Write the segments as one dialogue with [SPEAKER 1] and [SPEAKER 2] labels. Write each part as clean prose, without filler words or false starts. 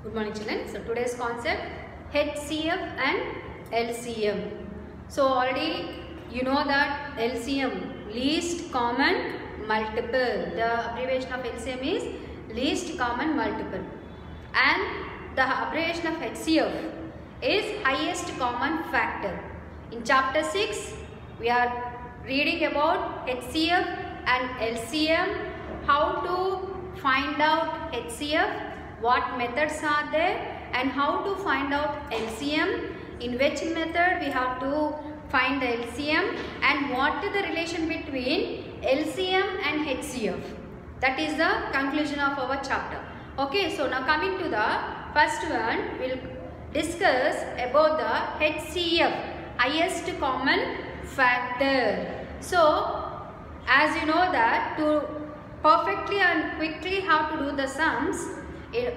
[SPEAKER 1] Good morning, children. So today's concept HCF and LCM. So already you know that LCM, least common multiple. The abbreviation of LCM is least common multiple, and the abbreviation of HCF is highest common factor. In chapter 6 we are reading about HCF and LCM, how to find out HCF, what methods are there, and how to find out LCM, in which method we have to find the LCM, and what is the relation between LCM and HCF. That is the conclusion of our chapter. Okay, so now coming to the first one, we will discuss about the HCF, highest common factor. So as you know that to perfectly and quickly how to do the sums,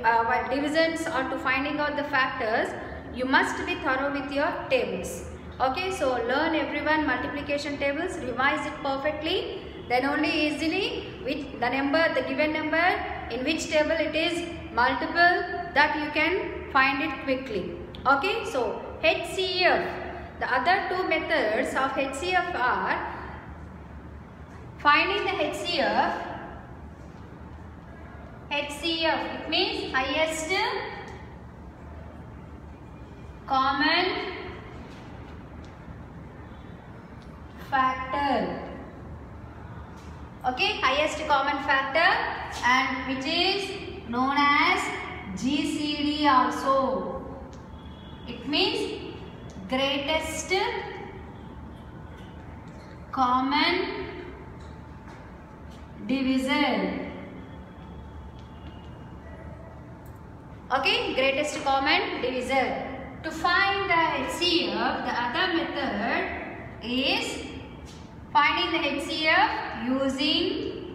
[SPEAKER 1] while divisions or to finding out the factors, you must be thorough with your tables. Okay, so learn everyone multiplication tables, revise it perfectly, then only easily with the number, the given number, in which table it is multiple, that you can find it quickly. Okay, so HCF, the other two methods of HCF are finding the HCF, it means highest common factor. Okay, highest common factor, and which is known as GCD also. It means greatest common divisor. Okay, greatest common divisor. To find the HCF, the other method is finding the HCF using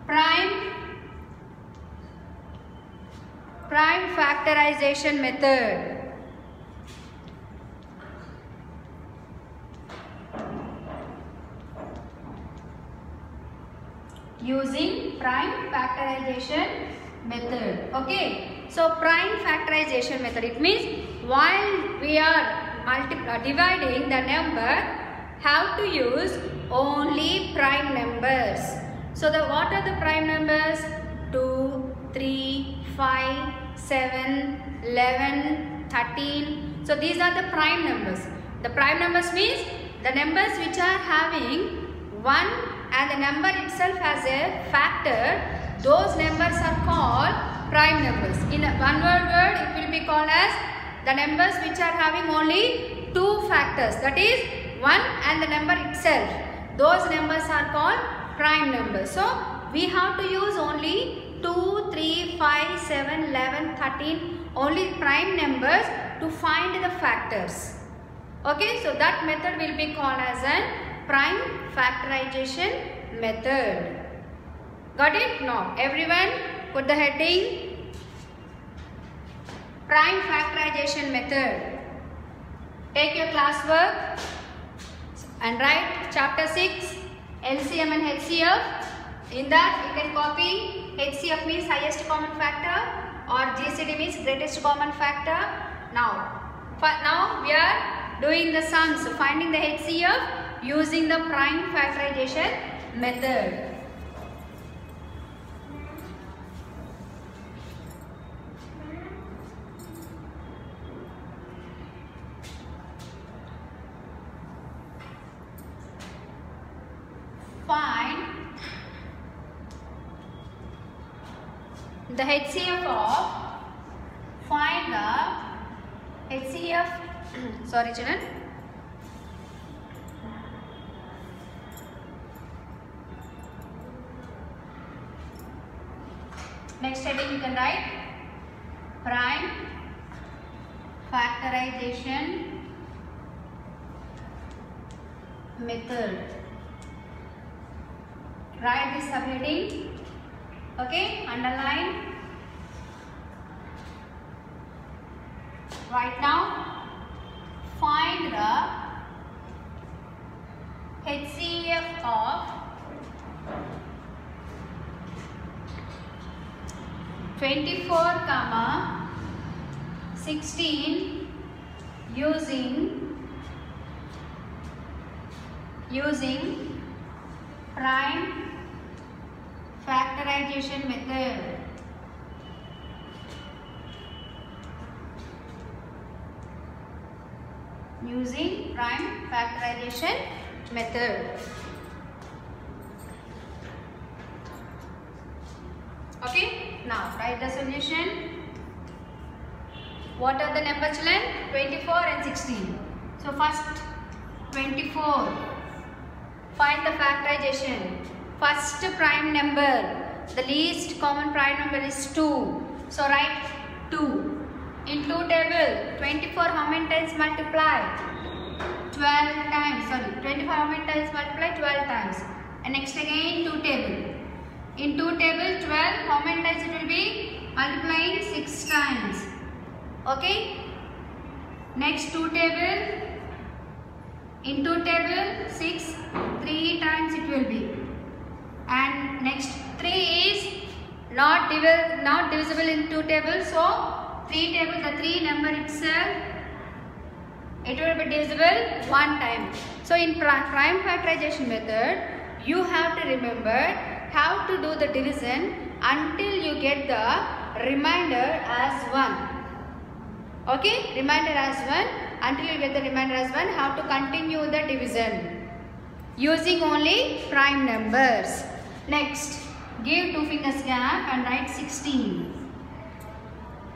[SPEAKER 1] prime factorization method. Using prime factorization method. Okay, so prime factorization method, it means while we are dividing the number, have to use only prime numbers. So what are the prime numbers? 2, 3, 5, 7, 11, 13. So these are the prime numbers. The prime numbers means the numbers which are having 1 and the number itself has a factor. Those numbers are called prime numbers. In one word it will be called as the numbers which are having only 2 factors, that is 1 and the number itself. Those numbers are called prime numbers. So we have to use only 2, 3, 5, 7, 11, 13, only prime numbers to find the factors. Okay, so that method will be called as a prime factorization method. Got it? Now everyone put the heading prime factorization method. Take your classwork and write chapter 6 LCM and HCF. In that you can copy HCF means highest common factor or GCD means greatest common factor. Now we are doing the sums, finding the HCF using the prime factorization method. Find the HCF of, find the HCF, sorry children, next heading you can write prime factorization method. Write this subheading. Okay, underline. Right now, find the HCF of 24 comma 16 using prime factorization method. Using prime factorization method. Okay, now write the solution. What are the numbers, children? 24 and 16. So first 24. Find the factorization. First prime number, the least common prime number is 2. So write 2. In 2 table, 24 how many times multiply? 12 times. Sorry, 24 how many times multiply? 12 times. And next again 2 table. In 2 table, 12 how many times it will be? Multiplying 6 times. Okay. Next 2 table. In 2 table, 6 3 times it will be. And next 3 is not divisible in 2 tables. So 3 table, the 3 number itself, it will be divisible 1 time. So in prime factorization method, you have to remember how to do the division until you get the remainder as 1. Okay, remainder as 1. Until you get the remainder as 1, how to continue the division using only prime numbers. Next, give 2 fingers gap and write 16.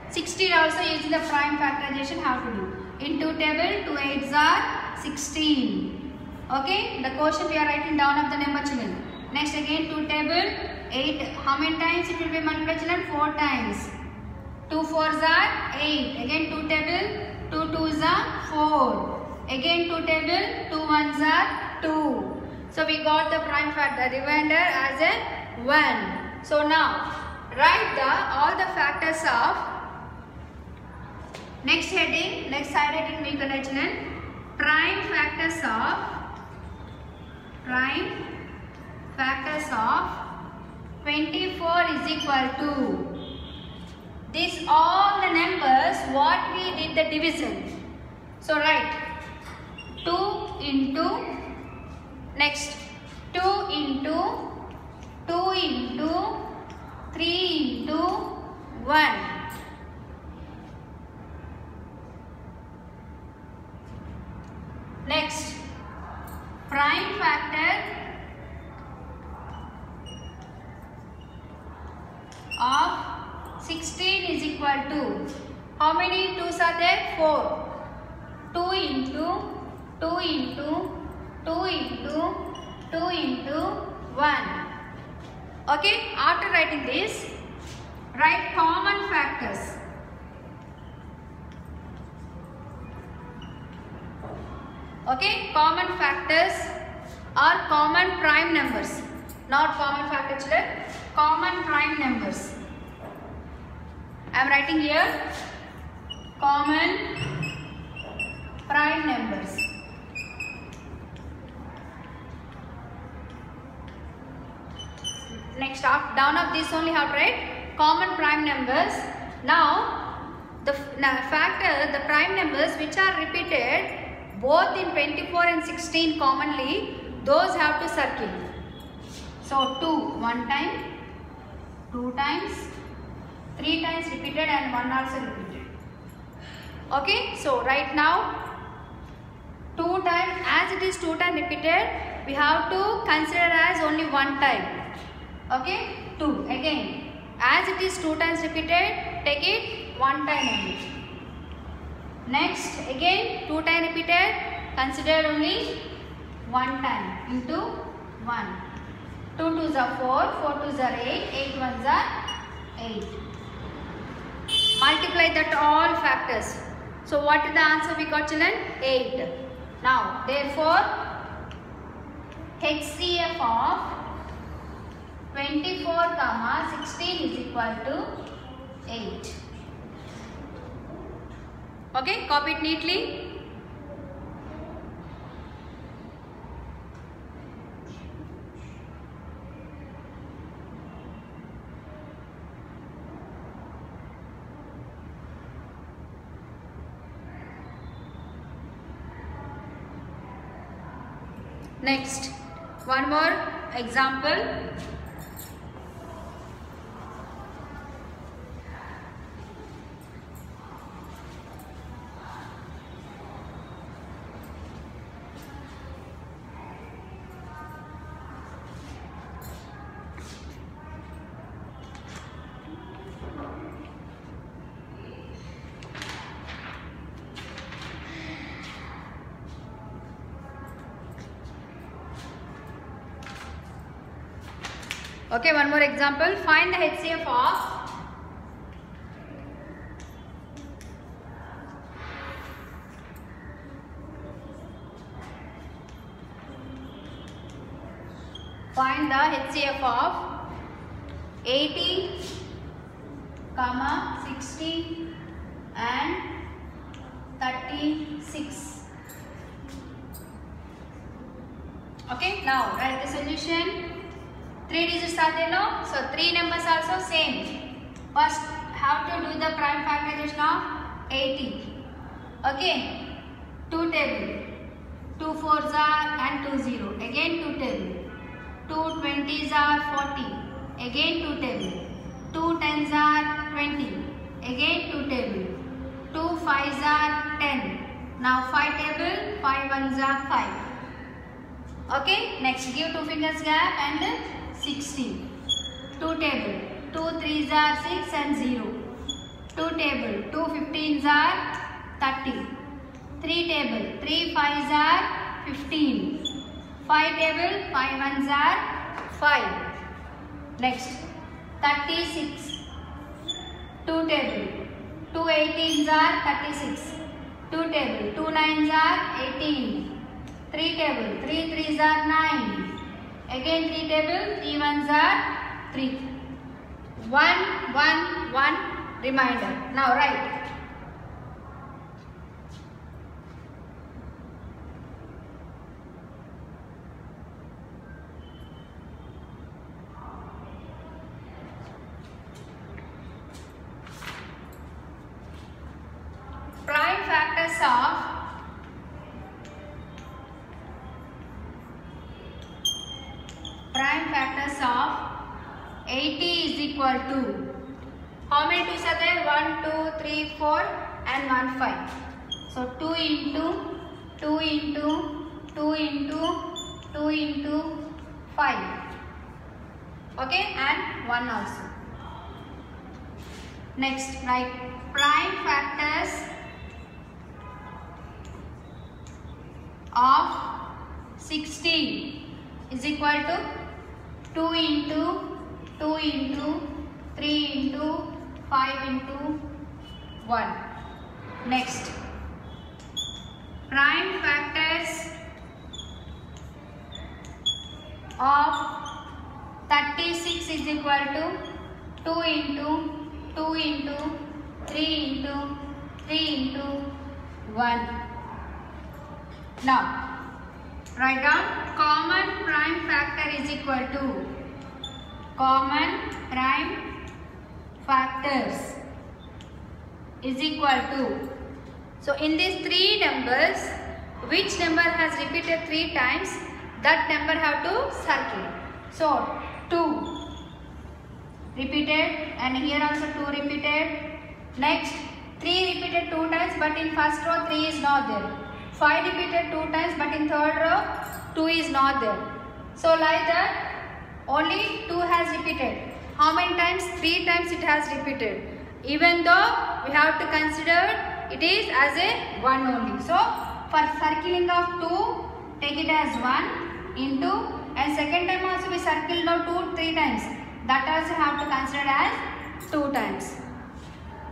[SPEAKER 1] 16 also using the prime factorization, how to do? In 2 table, 2 8s are 16. Okay, the quotient we are writing down of the number, children. Next again 2 table, 8, how many times it will be multiplied, children? 4 times. 2 4s are 8. Again 2 table, 2 2s are 4. Again 2 table, 2 1s are 2. So we got the prime factor, the remainder as a 1. So now write all the factors of next heading, next side heading we can write, children, prime factors of 24 is equal to this all the numbers what we did the division. So write 2 into next 2 into 2 into 3 into 1. Next, prime factor of 16 is equal to, how many 2's are there? 4. 2 into 2 into 2 into 2 into 1. Okay, after writing this, write common factors. Okay, common factors are common prime numbers, not common factor, children, common prime numbers. I am writing here common prime numbers. Next, down of this only have to write common prime numbers. Now, the prime numbers which are repeated both in 24 and 16 commonly, those have to circle. So 2 1 time, 2 times, 3 times repeated and 1 also repeated. Okay, so right now 2 times, as it is 2 times repeated, we have to consider as only 1 time. Okay, 2 again, as it is 2 times repeated, take it 1 time only. Next, again 2 times repeated, consider only 1 time into 1. 2 2's are 4, 4 2's are 8, 8 1's are 8. Multiply that all factors. So what is the answer we got, children? 8. Now, therefore, HCF of 24, 16 is equal to 8. Okay, copy it neatly. Next, one more example. Okay, one more example. Find the HCF of Find the HCF of 80, 60 and 36. Okay, now write the solution. 3 digits are there, no? So 3 numbers also same. First have to do the prime factorization of 80. Okay, 2 table. 2 4s are and 2 0. Again 2 table. 2 20s are 40. Again 2 table. 2 10s are 20. Again 2 table. 2 5s are 10. Now 5 table. 5 1s are 5. Okay, next give 2 fingers gap and 60. 2 table. 2 3s are 6 and 0. 2 table. 2 15s are 30. 3 table. 3 5s are 15. 5 table. 5 1s are 5. Next 36. 2 table. 2 18s are 36. 2 table. 2 9s are 18. 3 table. 3 3s are 9. Again 3 table. 3 1s are 3. 1 1 1 reminder. Now write. Prime factors of 80 is equal to, how many 2s are there? 1 2 3 4 and 1 5. So 2 into 2 into 2 into 2 into 5. Okay, and 1 also. Next, write prime factors of 16 is equal to 2 into 2 into 3 into 5 into 1. Next, prime factors of 36 is equal to 2 into 2 into 3 into 3 into 1. Now, write down common prime factor is equal to common prime factors is equal to. So, in these 3 numbers, which number has repeated 3 times, that number have to circle. So, 2 repeated and here also 2 repeated. Next, 3 repeated 2 times but in first row 3 is not there. 5 repeated 2 times but in third row 2 is not there. So like that only 2 has repeated. How many times? 3 times it has repeated. Even though we have to consider it is as a 1 only. So for circling of 2, take it as 1 into, and second time also we circled out 2 3 times. That also have to consider as 2 times.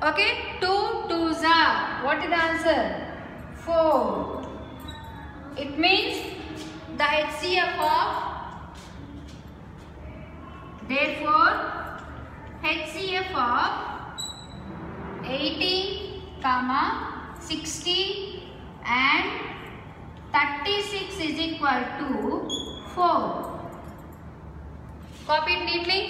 [SPEAKER 1] Okay, 2 2s are, what is the answer? 4. It means the HCF of, therefore HCF of 80, 60 and 36 is equal to 4. Copy it neatly.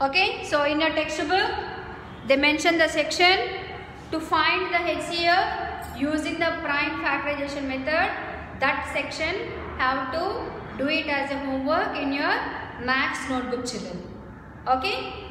[SPEAKER 1] Okay, so in your textbook they mention the section to find the HCF using the prime factorization method. That section have to do it as a homework in your maths notebook, children. Okay.